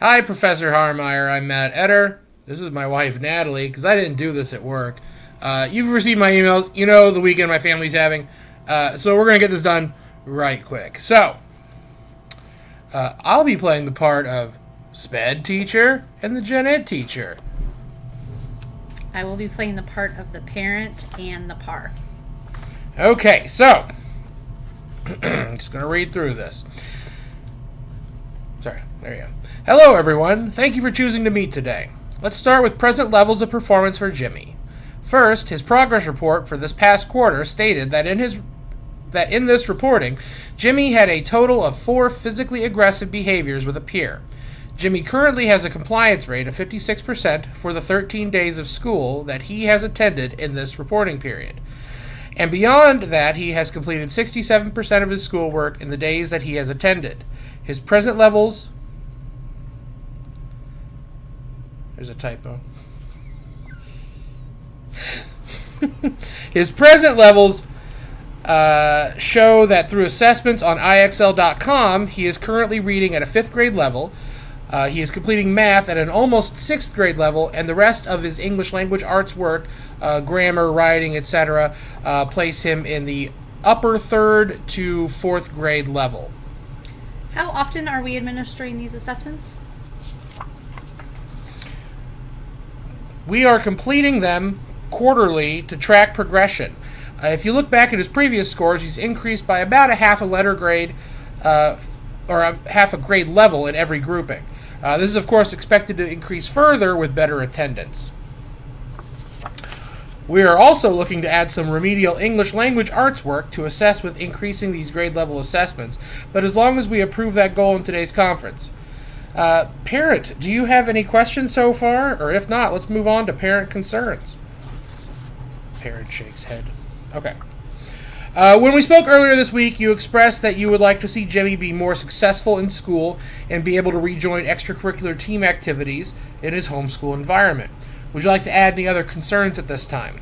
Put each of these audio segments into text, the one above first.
Hi, Professor Harmeyer. I'm Matt Etter. This is my wife, Natalie, because I didn't do this at work. You've received my emails. You know the weekend my family's having. So we're going to get this done right quick. So, I'll be playing the part of SPED teacher and the Gen Ed teacher. I will be playing the part of the parent and the par. Okay, so, I'm just going to read through this. Sorry, there you go. Hello, everyone. Thank you for choosing to meet today. Let's start with present levels of performance for Jimmy. First, his progress report for this past quarter stated that in this reporting, Jimmy had a total of 4 physically aggressive behaviors with a peer. Jimmy currently has a compliance rate of 56% for the 13 days of school that he has attended in this reporting period. And beyond that, he has completed 67% of his schoolwork in the days that he has attended. His present levels... There's a typo. His present levels show that through assessments on IXL.com, he is currently reading at a 5th grade level. He is completing math at an almost 6th grade level, and the rest of his English language arts work, grammar, writing, etc., place him in the upper 3rd to 4th grade level. How often are we administering these assessments? We are completing them quarterly to track progression. If you look back at his previous scores, he's increased by about a half a letter grade or a half a grade level in every grouping. This is, of course, expected to increase further with better attendance. We are also looking to add some remedial English language arts work to assess with increasing these grade level assessments, but as long as we approve that goal in today's conference. Parent, do you have any questions so far? Or if not, let's move on to parent concerns. Parent shakes head. Okay. When we spoke earlier this week, you expressed that you would like to see Jimmy be more successful in school and be able to rejoin extracurricular team activities in his homeschool environment. Would you like to add any other concerns at this time?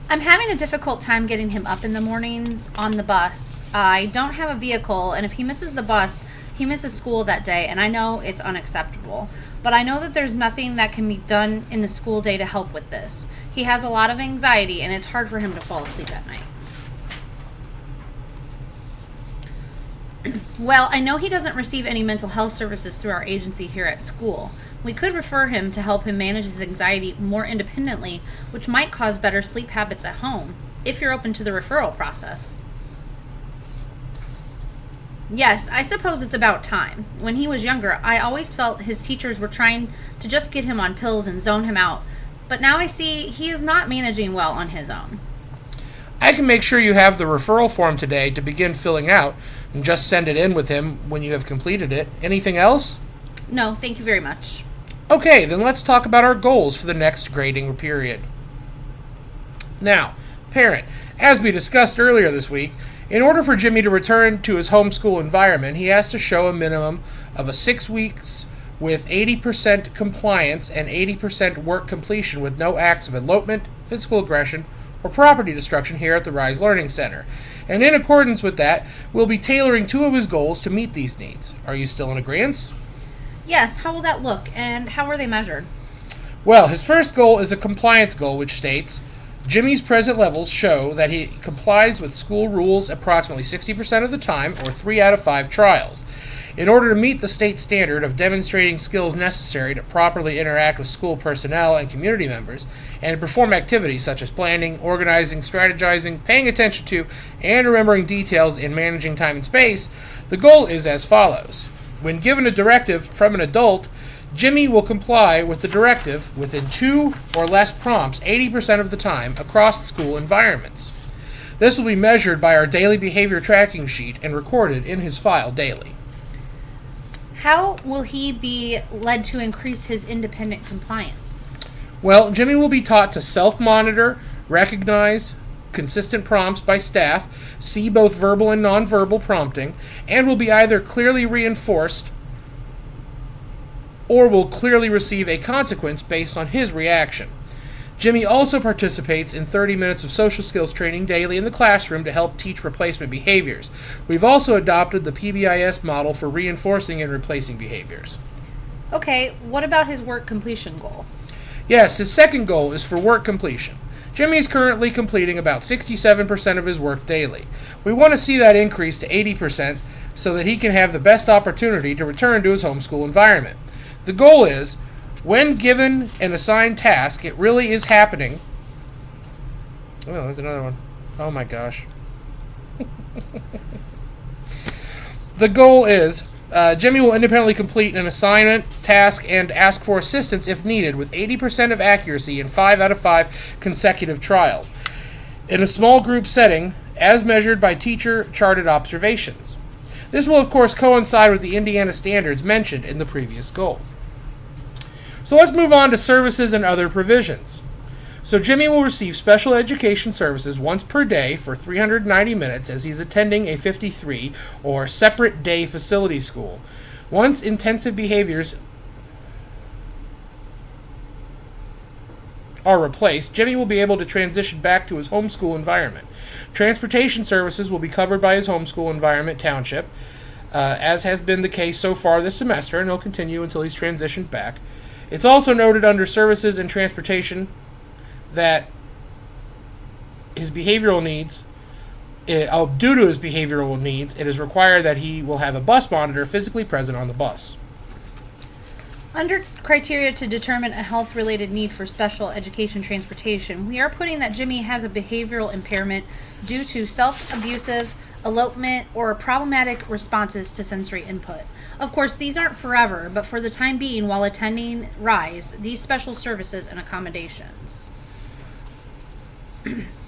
I'm having a difficult time getting him up in the mornings on the bus. I don't have a vehicle, and if he misses the bus, he misses school that day, and I know it's unacceptable. But I know that there's nothing that can be done in the school day to help with this. He has a lot of anxiety, and it's hard for him to fall asleep at night. Well, I know he doesn't receive any mental health services through our agency here at school. We could refer him to help him manage his anxiety more independently, which might cause better sleep habits at home, if you're open to the referral process. Yes, I suppose it's about time. When he was younger, I always felt his teachers were trying to just get him on pills and zone him out, but now I see he is not managing well on his own. I can make sure you have the referral form today to begin filling out and just send it in with him when you have completed it. Anything else? No, thank you very much. Okay, then let's talk about our goals for the next grading period. Now, parent, as we discussed earlier this week, in order for Jimmy to return to his homeschool environment, he has to show a minimum of 6 weeks with 80% compliance and 80% work completion with no acts of elopement, physical aggression, or property destruction here at the Rise Learning Center. And in accordance with that, we'll be tailoring 2 of his goals to meet these needs. Are you still in agreement? Yes, how will that look, and how are they measured? Well, his first goal is a compliance goal, which states, Jimmy's present levels show that he complies with school rules approximately 60% of the time, or 3 out of 5 trials. In order to meet the state standard of demonstrating skills necessary to properly interact with school personnel and community members, and to perform activities such as planning, organizing, strategizing, paying attention to, and remembering details in managing time and space, the goal is as follows. When given a directive from an adult, Jimmy will comply with the directive within 2 or less prompts 80% of the time across school environments. This will be measured by our daily behavior tracking sheet and recorded in his file daily. How will he be led to increase his independent compliance? Well, Jimmy will be taught to self-monitor, recognize consistent prompts by staff, see both verbal and nonverbal prompting, and will be either clearly reinforced or will clearly receive a consequence based on his reaction. Jimmy also participates in 30 minutes of social skills training daily in the classroom to help teach replacement behaviors. We've also adopted the PBIS model for reinforcing and replacing behaviors. Okay, what about his work completion goal? Yes, his second goal is for work completion. Jimmy is currently completing about 67% of his work daily. We want to see that increase to 80% so that he can have the best opportunity to return to his homeschool environment. The goal is, when given an assigned task, it really is happening. Oh, there's another one. Oh my gosh. The goal is, Jimmy will independently complete an assignment, task, and ask for assistance if needed with 80% of accuracy in 5 out of 5 consecutive trials, in a small group setting, as measured by teacher-charted observations. This will, of course, coincide with the Indiana standards mentioned in the previous goal. So let's move on to services and other provisions. So Jimmy will receive special education services once per day for 390 minutes as he's attending a 53 or separate day facility school. Once intensive behaviors are replaced, Jimmy will be able to transition back to his homeschool environment. Transportation services will be covered by his homeschool environment township, as has been the case so far this semester, and will continue until he's transitioned back. It's also noted under services and transportation that his behavioral needs, due to his behavioral needs, it is required that he will have a bus monitor physically present on the bus. Under criteria to determine a health-related need for special education transportation, we are putting that Jimmy has a behavioral impairment due to self-abusive, elopement, or problematic responses to sensory input. Of course, these aren't forever, but for the time being while attending RISE, these special services and accommodations.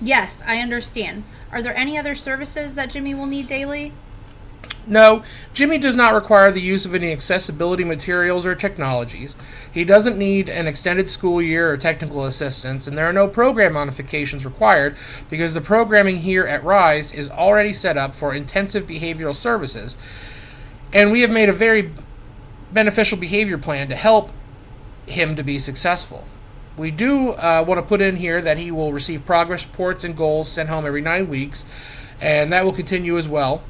Yes, I understand. Are there any other services that Jimmy will need daily? No, Jimmy does not require the use of any accessibility materials or technologies. He doesn't need an extended school year or technical assistance, and there are no program modifications required because the programming here at RISE is already set up for intensive behavioral services, and we have made a very beneficial behavior plan to help him to be successful. We do want to put in here that he will receive progress reports and goals sent home every 9 weeks, and that will continue as well.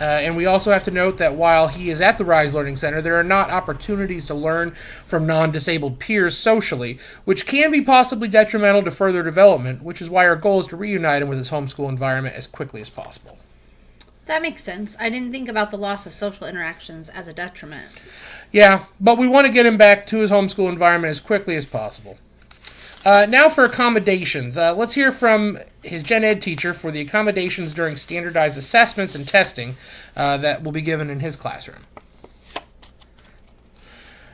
And we also have to note that while he is at the RISE Learning Center, there are not opportunities to learn from non-disabled peers socially, which can be possibly detrimental to further development, which is why our goal is to reunite him with his homeschool environment as quickly as possible. That makes sense. I didn't think about the loss of social interactions as a detriment. Yeah, but we want to get him back to his homeschool environment as quickly as possible. Now for accommodations. Let's hear from his gen ed teacher for the accommodations during standardized assessments and testing that will be given in his classroom.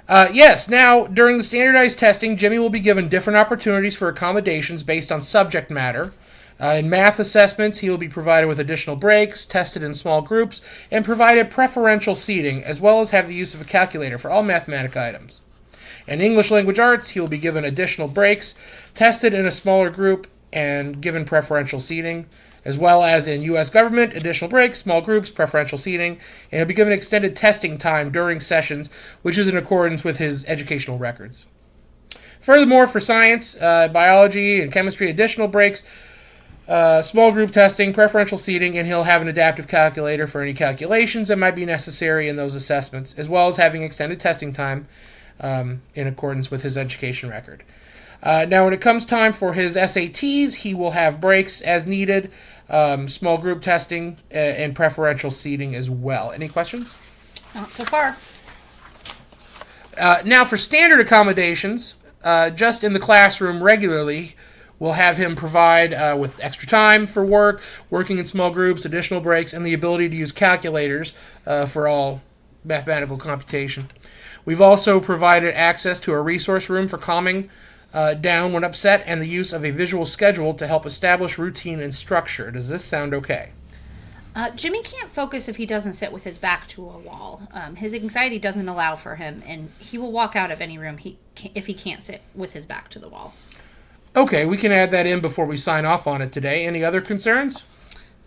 Yes, now during the standardized testing, Jimmy will be given different opportunities for accommodations based on subject matter. In math assessments, he will be provided with additional breaks, tested in small groups, and provided preferential seating, as well as have the use of a calculator for all mathematic items. In English language arts, he will be given additional breaks, tested in a smaller group, and given preferential seating, as well as in U.S. government, additional breaks, small groups, preferential seating, and he'll be given extended testing time during sessions, which is in accordance with his educational records. Furthermore, for science, biology, and chemistry, additional breaks, small group testing, preferential seating, and he'll have an adaptive calculator for any calculations that might be necessary in those assessments, as well as having extended testing time in accordance with his education record. Now, when it comes time for his SATs, he will have breaks as needed, small group testing, and preferential seating as well. Any questions? Not so far. Now, for standard accommodations, just in the classroom regularly, we'll have him provide with extra time for work, working in small groups, additional breaks, and the ability to use calculators for all mathematical computation. We've also provided access to a resource room for calming down when upset and the use of a visual schedule to help establish routine and structure. Does this sound okay? Jimmy can't focus if he doesn't sit with his back to a wall. His anxiety doesn't allow for him, and he will walk out of any room if he can't sit with his back to the wall. Okay, we can add that in before we sign off on it today. Any other concerns?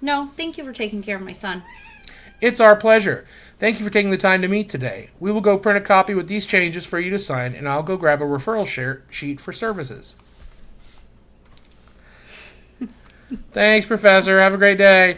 No, thank you for taking care of my son. It's our pleasure. Thank you for taking the time to meet today. We will go print a copy with these changes for you to sign, and I'll go grab a referral sheet for services. Thanks, Professor. Have a great day.